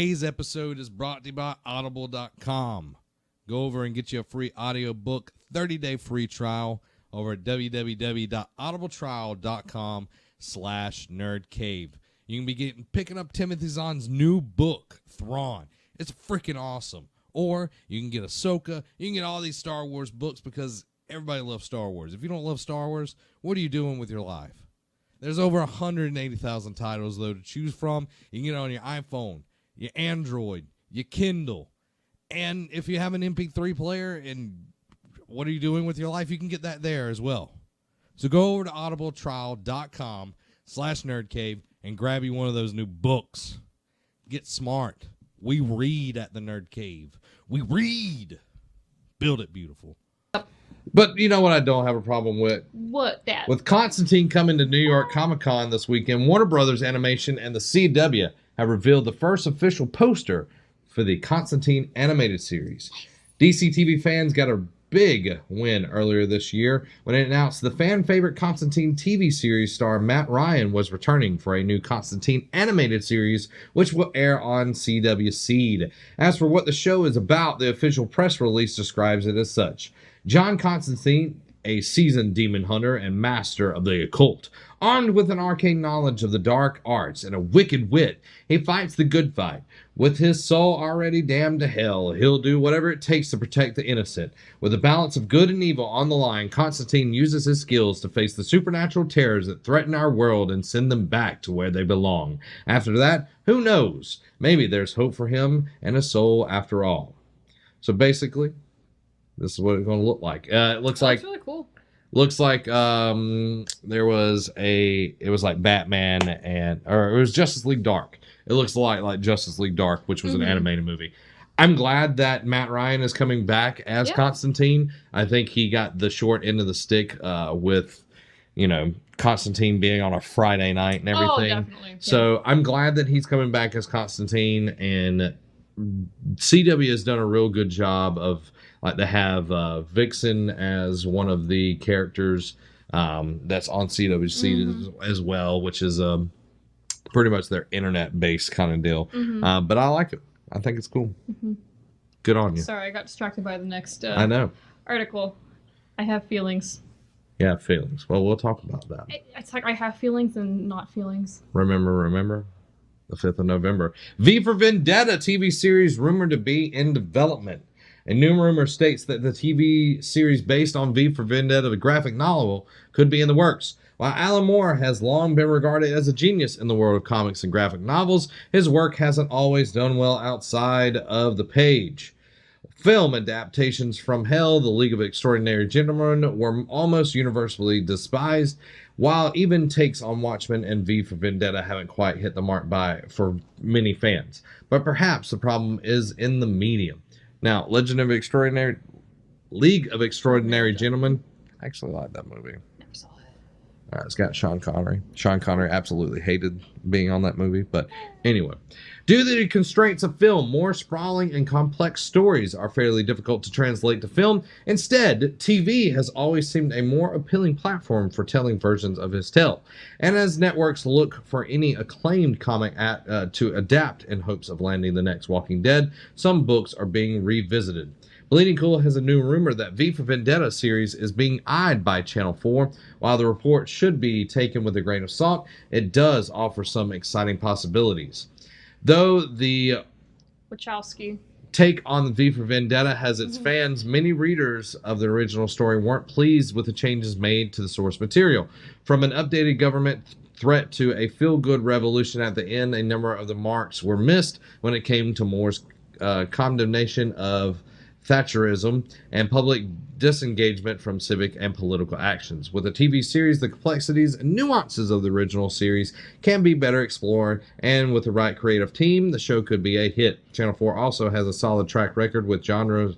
Today's episode is brought to you by Audible.com. Go over and get you a free audiobook 30-day free trial over at www.audibletrial.com/nerdcave. You can be picking up Timothy Zahn's new book, Thrawn. It's freaking awesome. Or you can get Ahsoka. You can get all these Star Wars books because everybody loves Star Wars. If you don't love Star Wars, what are you doing with your life? There's over 180,000 titles, though, to choose from. You can get it on your iPhone, your Android, your Kindle. And if you have an MP3 player and what are you doing with your life, you can get that there as well. So go over to audibletrial.com/nerdcave and grab you one of those new books. Get smart. We read at the Nerd Cave. We read. Build it beautiful. But you know what I don't have a problem with? What, Dad? With Constantine coming to New York Comic-Con this weekend, Warner Brothers Animation and the CW have revealed the first official poster for the Constantine animated series. DC TV fans got a big win earlier this year when it announced the fan-favorite Constantine TV series star Matt Ryan was returning for a new Constantine animated series, which will air on CW Seed. As for what the show is about, the official press release describes it as such. John Constantine, a seasoned demon hunter and master of the occult, armed with an arcane knowledge of the dark arts and a wicked wit, he fights the good fight. With his soul already damned to hell, he'll do whatever it takes to protect the innocent. With a balance of good and evil on the line, Constantine uses his skills to face the supernatural terrors that threaten our world and send them back to where they belong. After that, who knows? Maybe there's hope for him and a soul after all. So basically, this is what it's going to look like. It looks like... That's really cool. Looks like there was it was like Batman or it was Justice League Dark. It looks a lot like Justice League Dark, which was an animated movie. I'm glad that Matt Ryan is coming back as Constantine. I think he got the short end of the stick with, Constantine being on a Friday night and everything. Oh, definitely. So I'm glad that he's coming back as Constantine, and CW has done a real good job of, like, they have Vixen as one of the characters that's on CWC as well, which is pretty much their internet-based kind of deal. But I like it. I think it's cool. Good on you. Sorry, I got distracted by the next I know. article. I have feelings. Yeah, feelings. Well, we'll talk about that. It's like I have feelings and not feelings. Remember? The 5th of November. V for Vendetta TV series rumored to be in development. A new rumor states that the TV series based on V for Vendetta, the graphic novel, could be in the works. While Alan Moore has long been regarded as a genius in the world of comics and graphic novels, his work hasn't always done well outside of the page. Film adaptations from Hell, The League of Extraordinary Gentlemen were almost universally despised, while even takes on Watchmen and V for Vendetta haven't quite hit the mark for many fans. But perhaps the problem is in the medium. Now, League of Extraordinary Gentlemen, I actually like that movie. Never saw it. It's got Sean Connery. Sean Connery absolutely hated being on that movie. But anyway, due to the constraints of film, more sprawling and complex stories are fairly difficult to translate to film. Instead, TV has always seemed a more appealing platform for telling versions of his tale. And as networks look for any acclaimed comic to adapt in hopes of landing the next Walking Dead, some books are being revisited. Bleeding Cool has a new rumor that V for Vendetta series is being eyed by Channel 4. While the report should be taken with a grain of salt, it does offer some exciting possibilities. Though the Wachowski take on the V for Vendetta has its fans, many readers of the original story weren't pleased with the changes made to the source material. From an updated government threat to a feel-good revolution at the end, a number of the marks were missed when it came to Moore's condemnation of Thatcherism and public disengagement from civic and political actions. With a TV series, the complexities and nuances of the original series can be better explored, and with the right creative team, the show could be a hit. Channel 4 also has a solid track record with genre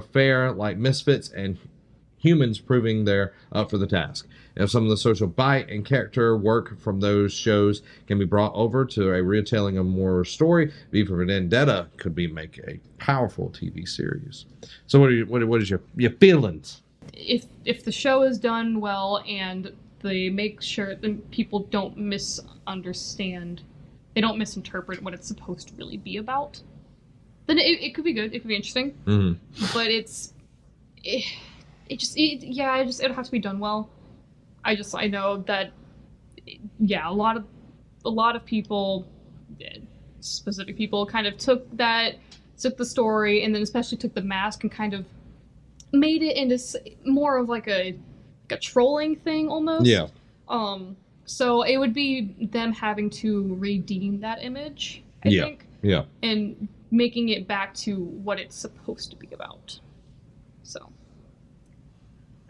fare like Misfits and Humans proving they're up for the task. If some of the social bite and character work from those shows can be brought over to a retelling of Moore's story, V for Vendetta could make a powerful TV series. So what is your feelings? If the show is done well and they make sure that people don't misunderstand they don't misinterpret what it's supposed to really be about, then it could be good. It could be interesting. But it would have to be done well. I know that, yeah, a lot of people, specific people, kind of took the story, and then especially took the mask and kind of made it into more of like a trolling thing almost. Yeah. So it would be them having to redeem that image, I think. Yeah. And making it back to what it's supposed to be about. So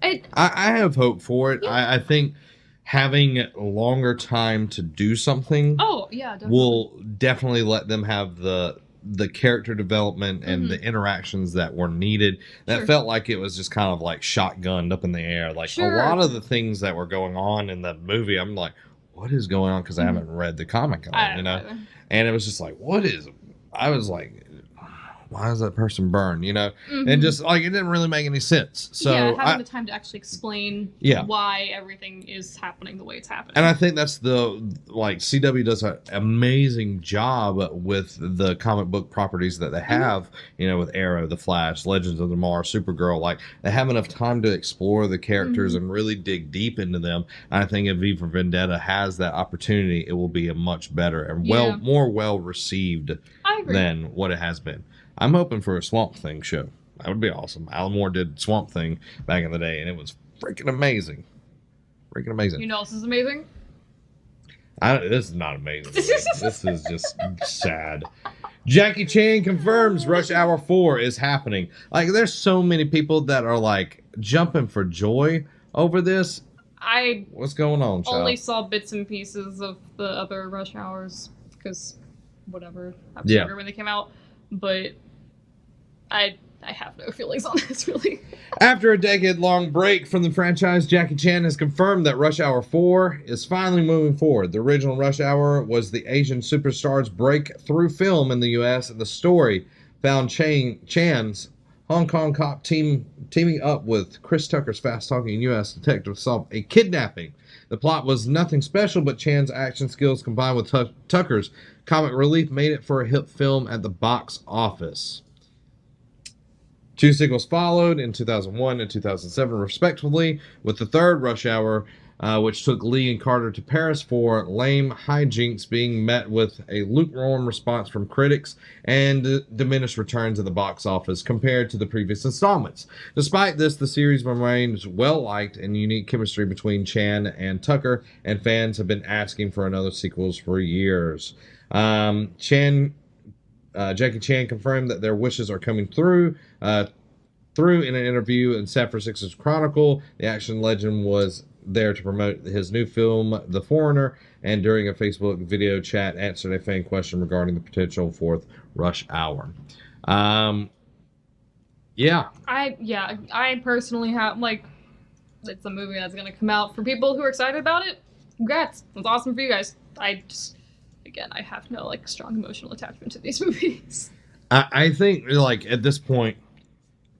I have hope for it. Yeah. I think having longer time to do something will definitely let them have the character development and the interactions that were needed. That felt like it was just kind of like shotgunned up in the air. Like a lot of the things that were going on in the movie, I'm like, what is going on? Because I haven't read the comic on it, you know? And it was just like, I was like, why does that person burn, you know? And just like, it didn't really make any sense. So having the time to actually explain why everything is happening the way it's happening. And I think that's CW does an amazing job with the comic book properties that they have, you know, with Arrow, The Flash, Legends of Tomorrow, Supergirl. Like, they have enough time to explore the characters and really dig deep into them. And I think if V for Vendetta has that opportunity, it will be a much better and more well received than what it has been. I'm hoping for a Swamp Thing show. That would be awesome. Alan Moore did Swamp Thing back in the day, and it was freaking amazing. Freaking amazing. You know this is amazing? This is not amazing. This is just sad. Jackie Chan confirms Rush Hour 4 is happening. Like, there's so many people that are, like, jumping for joy over this. What's going on, child? Only saw bits and pieces of the other Rush Hours, because whatever. I was younger when they came out. But I have no feelings on this, really. After a decade-long break from the franchise, Jackie Chan has confirmed that Rush Hour 4 is finally moving forward. The original Rush Hour was the Asian superstar's breakthrough film in the U.S., and the story found Chan's Hong Kong cop teaming up with Chris Tucker's fast-talking U.S. detective to solve a kidnapping. The plot was nothing special, but Chan's action skills combined with Tucker's comic relief made it for a hit film at the box office. 2 sequels followed in 2001 and 2007, respectively, with the third Rush Hour, which took Lee and Carter to Paris for lame hijinks, being met with a lukewarm response from critics and diminished returns at the box office compared to the previous installments. Despite this, the series remains well-liked and unique chemistry between Chan and Tucker, and fans have been asking for another sequels for years. Jackie Chan confirmed that their wishes are coming through in an interview in San Francisco's Chronicle. The action legend was there to promote his new film, The Foreigner, and during a Facebook video chat answered a fan question regarding the potential fourth Rush Hour. I personally have, it's a movie that's going to come out. For people who are excited about it, congrats. It's awesome for you guys. I have no, strong emotional attachment to these movies. I think, at this point,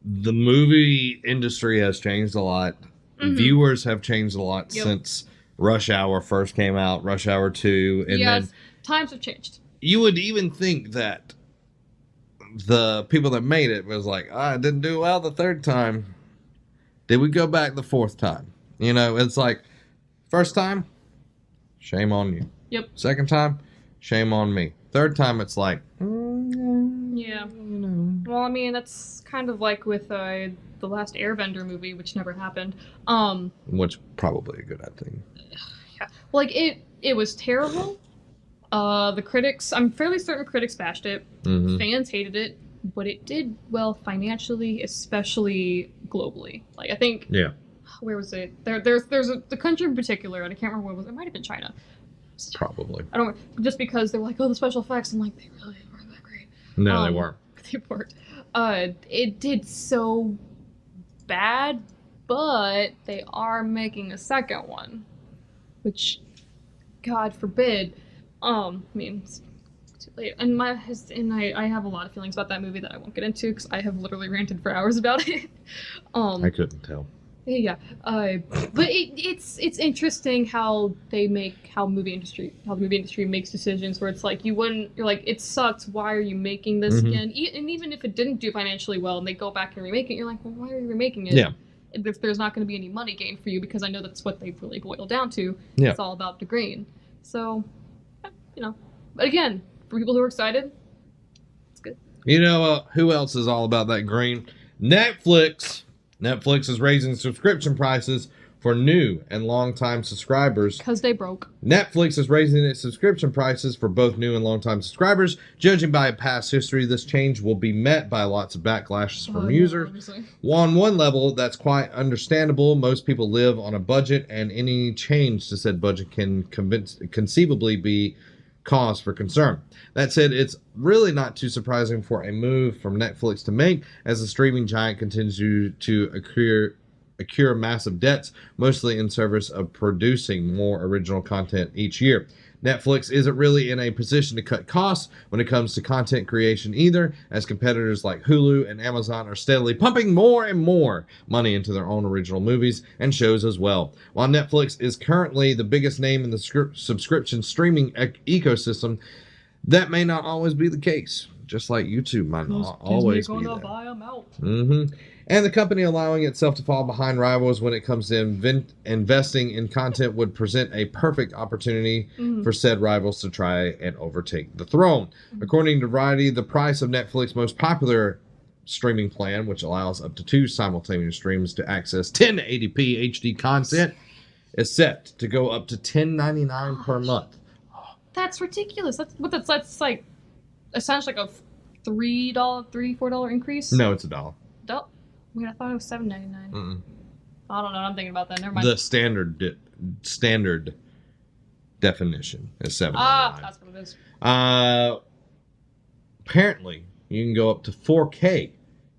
the movie industry has changed a lot. Viewers have changed a lot since Rush Hour first came out, Rush Hour 2, and then times have changed. You would even think that the people that made it was like, it didn't do well the third time. Did we go back the fourth time? You know, it's like, first time, shame on you. Yep. Second time, shame on me. Third time, it's like, yeah. Well, I mean, that's kind of like with the last Airbender movie, which never happened. Which probably a good thing. Yeah. Well, it was terrible. The critics, I'm fairly certain critics bashed it. Fans hated it, but it did well financially, especially globally. I think. Yeah. Where was it? There's the country in particular, and I can't remember what it was. It might have been China. Probably. I don't. Just because they were like, oh, the special effects. I'm like, they really weren't that great. No, they weren't. They weren't. It did so bad, but they are making a second one, which, God forbid. I mean, it's too late. And I have a lot of feelings about that movie that I won't get into because I have literally ranted for hours about it. I couldn't tell. Yeah, but it's interesting how the movie industry makes decisions where it's like you're like, it sucks. Why are you making this again? And even if it didn't do financially well, and they go back and remake it, you're like, well, why are you remaking it? Yeah. If there's not going to be any money gained for you, because I know that's what they've really boiled down to. Yeah. It's all about the green. So, but again, for people who are excited, it's good. Who else is all about that green? Netflix. Netflix is raising subscription prices for new and long-time subscribers. Because they broke. Netflix is raising its subscription prices for both new and long-time subscribers. Judging by past history, this change will be met by lots of backlashes from users. On one level, that's quite understandable. Most people live on a budget, and any change to said budget can conceivably be cause for concern. That said, it's really not too surprising for a move from Netflix to make, as the streaming giant continues to accrue massive debts, mostly in service of producing more original content each year. Netflix isn't really in a position to cut costs when it comes to content creation either, as competitors like Hulu and Amazon are steadily pumping more and more money into their own original movies and shows as well. While Netflix is currently the biggest name in the subscription streaming ecosystem, that may not always be the case. Just like YouTube might not always be there. Buy them out. And the company allowing itself to fall behind rivals when it comes to investing in content would present a perfect opportunity for said rivals to try and overtake the throne. According to Variety, the price of Netflix's most popular streaming plan, which allows up to 2 simultaneous streams to access 1080p HD content, is set to go up to $10.99 per month. That's ridiculous. That's like essentially like a $4 increase. No, it's $1. I thought it was $7.99. I don't know. I'm thinking about that. Never mind. The standard definition is $7.99. That's what it is. Apparently, you can go up to 4K.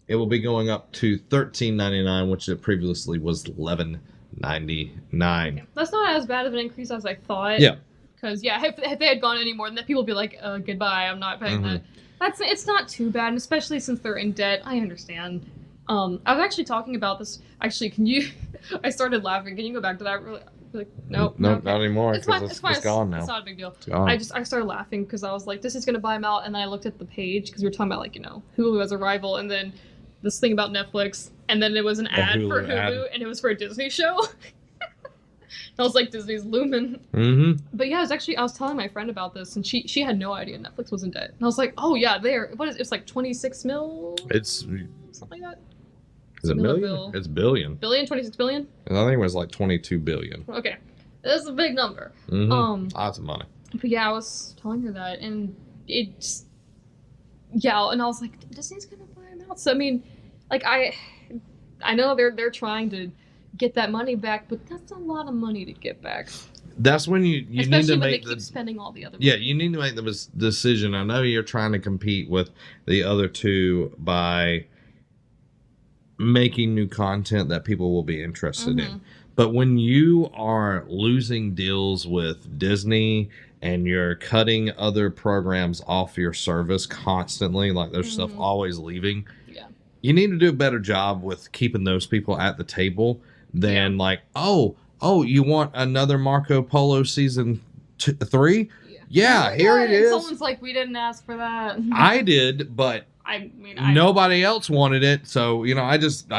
It will be going up to $13.99, which it previously was $11.99. That's not as bad of an increase as I thought. Yeah. Because if they had gone any more than that, people would be like, "Goodbye, I'm not paying that." It's not too bad, and especially since they're in debt. I understand. I was actually talking about this. Actually, I started laughing. Can you go back to that? Nope, not anymore. It's fine. It's gone now. It's not a big deal. I started laughing because I was like, this is gonna buy them out, and then I looked at the page because we were talking about Hulu as a rival, and then this thing about Netflix, and then it was an ad for Hulu, and it was for a Disney show. I was like, Disney's looming. But yeah, I was telling my friend about this, and she had no idea Netflix was in debt. And I was like, oh yeah, it's like 26 mil? It's something like that. Is it million? It's billion. 26 billion? I think it was like 22 billion. Okay. That's a big number. Lots of money. But yeah, I was telling her that, and and I was like, Disney's gonna buy them out. So I mean, like I know they're trying to get that money back, but that's a lot of money to get back. That's when you need to make when they keep spending all the other money. Yeah, you need to make the decision. I know you're trying to compete with the other two by making new content that people will be interested in. But when you are losing deals with Disney and you're cutting other programs off your service constantly, like there's stuff always leaving, you need to do a better job with keeping those people at the table than like, oh, you want another Marco Polo season 3? Yeah, here it is. Someone's like, we didn't ask for that. I did, but nobody else wanted it, so I just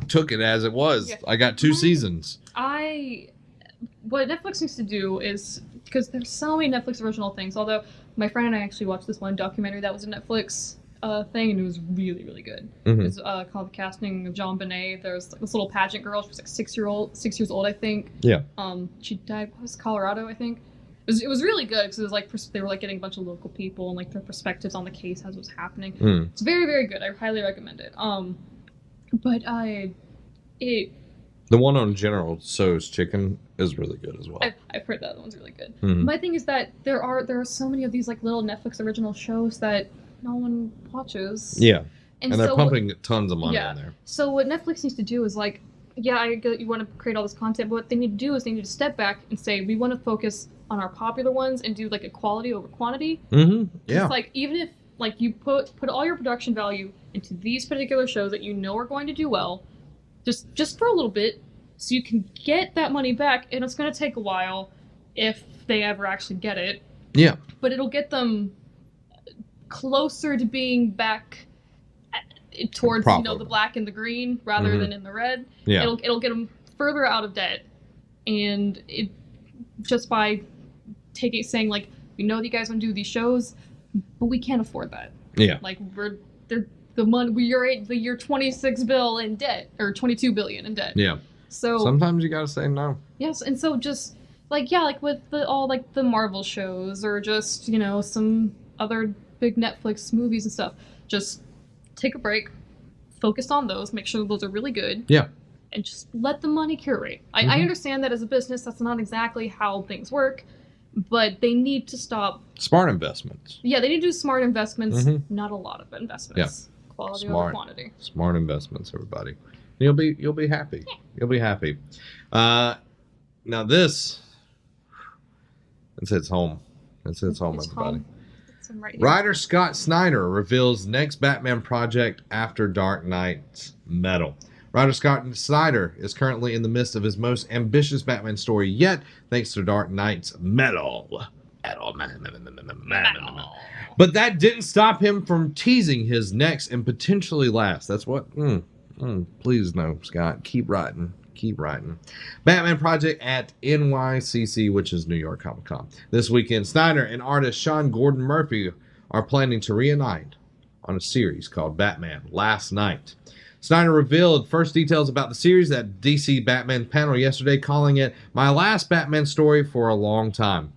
took it as it was. Yeah. I got 2 seasons. What Netflix needs to do is, because there's so many Netflix original things. Although my friend and I actually watched this one documentary that was a Netflix thing, and it was really, really good. It was called The Casting of Jean Bonnet. There's like this little pageant girl. She was like 6 years old, I think. Yeah. She died. What was Colorado, I think. It was really good because it was like they were like getting a bunch of local people and like their perspectives on the case as it was happening. It's very, very good. I highly recommend it. But the one on General Tso's Chicken is really good as well. I've heard that one's really good. My thing is that there are so many of these like little Netflix original shows that no one watches. Yeah, and they're pumping tons of money in there. So what Netflix needs to do is like, I get you want to create all this content, but what they need to do is they need to step back and say, we want to focus on our popular ones and do like a quality over quantity. Yeah. It's like, even if like you put all your production value into these particular shows that you know are going to do well, just for a little bit, so you can get that money back, and it's going to take a while if they ever actually get it. Yeah. But it'll get them closer to being back towards the black and the green rather than in the red. Yeah. It'll get them further out of debt, and it just by saying like, we know that you guys want to do these shows, but we can't afford that. Yeah. Like you're 26 bill in debt, or 22 billion in debt. Yeah. So sometimes you gotta say no. Yes, and so just like with all the Marvel shows, or just some other big Netflix movies and stuff, just take a break, focus on those, make sure those are really good. Yeah. And just let the money curate. I understand that as a business, that's not exactly how things work, but they need to stop. Smart investments. Yeah, they need to do smart investments, not a lot of investments. Yeah. Quality over quantity. Smart investments, everybody. You'll be happy. Yeah. You'll be happy. Now this, it hits home. It hits home, everybody. Right, writer Scott Snyder reveals next Batman project after Dark Knight's Metal. Writer Scott Snyder is currently in the midst of his most ambitious Batman story yet, thanks to Dark Knight's Metal. But that didn't stop him from teasing his next and potentially last. That's what. Please no, Scott. Keep writing. Keep writing. Batman project at NYCC, which is New York Comic Con. This weekend, Snyder and artist Sean Gordon Murphy are planning to reunite on a series called Batman Last Night. Snyder revealed first details about the series at DC Batman panel yesterday, calling it my last Batman story for a long time.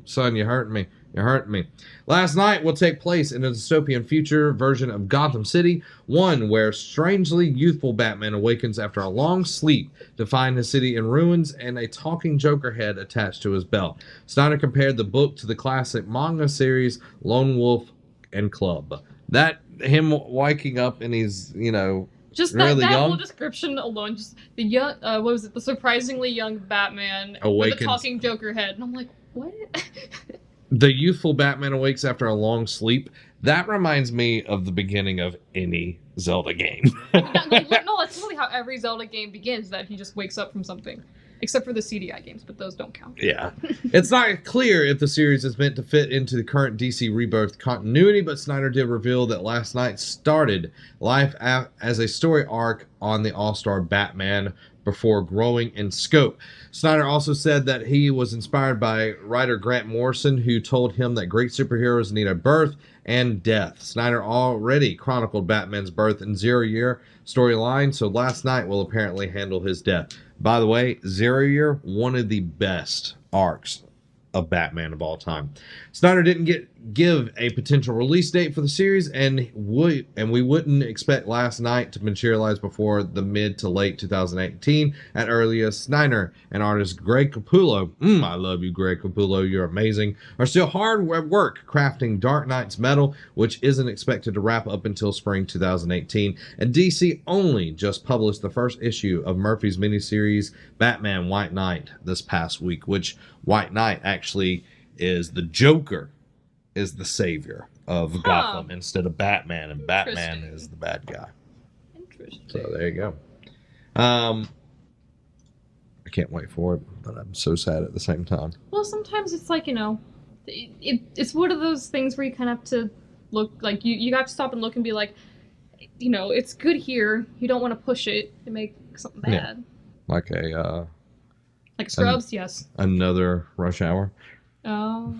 Son, you hurt me. You're hurting me. Last Night will take place in a dystopian future version of Gotham City, one where strangely youthful Batman awakens after a long sleep to find his city in ruins and a talking Joker head attached to his belt. Snyder compared the book to the classic manga series Lone Wolf and Club. That him waking up and he's, just really that young. Whole description alone, just the young, the surprisingly young Batman awakens with a talking Joker head, and I'm like, what? The youthful Batman awakes after a long sleep. That reminds me of the beginning of any Zelda game. No, that's really how every Zelda game begins, that he just wakes up from something. Except for the CDI games, but those don't count. Yeah. It's not clear if the series is meant to fit into the current DC Rebirth continuity, but Snyder did reveal that Last Night started life as a story arc on the All-Star Batman before growing in scope. Snyder also said that he was inspired by writer Grant Morrison, who told him that great superheroes need a birth and death. Snyder already chronicled Batman's birth in Zero Year storyline, so Last Night will apparently handle his death. By the way, Zero Year, one of the best arcs of Batman of all time. Snyder didn't give a potential release date for the series, and we wouldn't expect Last Night to materialize before the mid to late 2018 at earliest. Snyder and artist Greg Capullo, I love you, Greg Capullo, you're amazing, are still hard at work crafting Dark Knight's Metal, which isn't expected to wrap up until spring 2018. And DC only just published the first issue of Murphy's miniseries Batman White Knight this past week, which White Knight actually is the Joker, is the savior of Gotham instead of Batman, and Batman is the bad guy. Interesting. So there you go. I can't wait for it, but I'm so sad at the same time. Well, sometimes it's like, it's one of those things where you kind of have to look, like, you have to stop and look and be like, it's good here. You don't want to push it and make something bad. Yeah. Like Scrubs, yes. Another Rush Hour. Oh.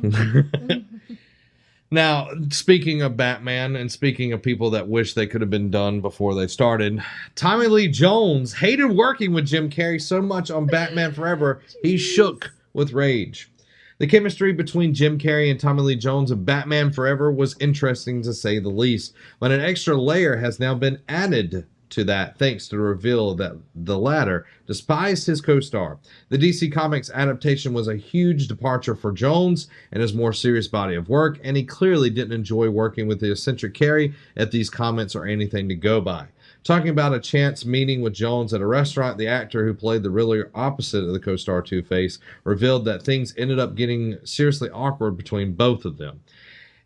Now, speaking of Batman and speaking of people that wish they could have been done before they started, Tommy Lee Jones hated working with Jim Carrey so much on Batman Forever, he shook with rage. The chemistry between Jim Carrey and Tommy Lee Jones of Batman Forever was interesting to say the least, but an extra layer has now been added to that thanks to the reveal that the latter despised his co-star. The DC Comics adaptation was a huge departure for Jones and his more serious body of work, and he clearly didn't enjoy working with the eccentric Carrey if these comments are anything to go by. Talking about a chance meeting with Jones at a restaurant, the actor who played the really opposite of the co-star Two-Face revealed that things ended up getting seriously awkward between both of them.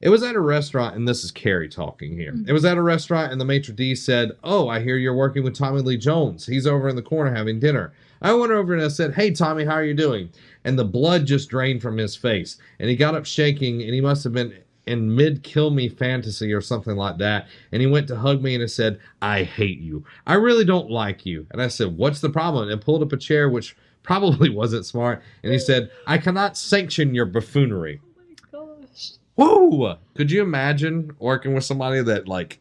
It was at a restaurant, and this is Carrie talking here. It was at a restaurant, and the maitre d' said, "Oh, I hear you're working with Tommy Lee Jones. He's over in the corner having dinner." I went over and I said, "Hey, Tommy, how are you doing?" And the blood just drained from his face. And he got up shaking, and he must have been in mid-kill me fantasy or something like that. And he went to hug me and he said, "I hate you. I really don't like you." And I said, "What's the problem?" And pulled up a chair, which probably wasn't smart. And he said, "I cannot sanction your buffoonery." Oh my gosh. Whoa! Could you imagine working with somebody that, like,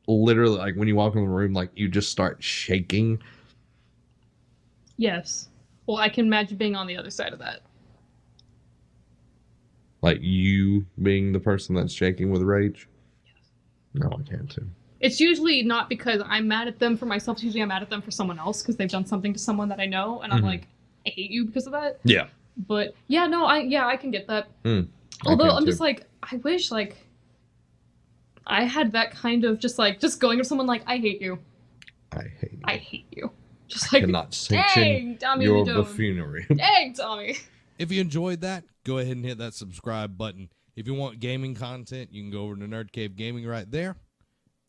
literally, like, when you walk in the room, like, you just start shaking? Yes. Well, I can imagine being on the other side of that. Like, you being the person that's shaking with rage? Yes. No, I can't too. It's usually not because I'm mad at them for myself. It's usually I'm mad at them for someone else because they've done something to someone that I know, and I'm like, I hate you because of that. Yeah. But yeah, no, I can get that. Although I'm just like, I wish like I had that kind of just going to someone like, "I hate you. I hate you. I hate you." Just like, cannot sanction Tommy your Lee Jones. buffoonery. Dang, Tommy. If you enjoyed that, go ahead and hit that subscribe button. If you want gaming content, you can go over to Nerd Cave Gaming right there.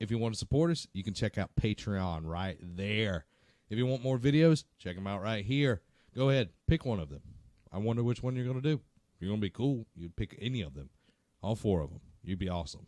If you want to support us, you can check out Patreon right there. If you want more videos, check them out right here. Go ahead, pick one of them. I wonder which one you're going to do. If you're going to be cool, you'd pick any of them. All 4 of them. You'd be awesome.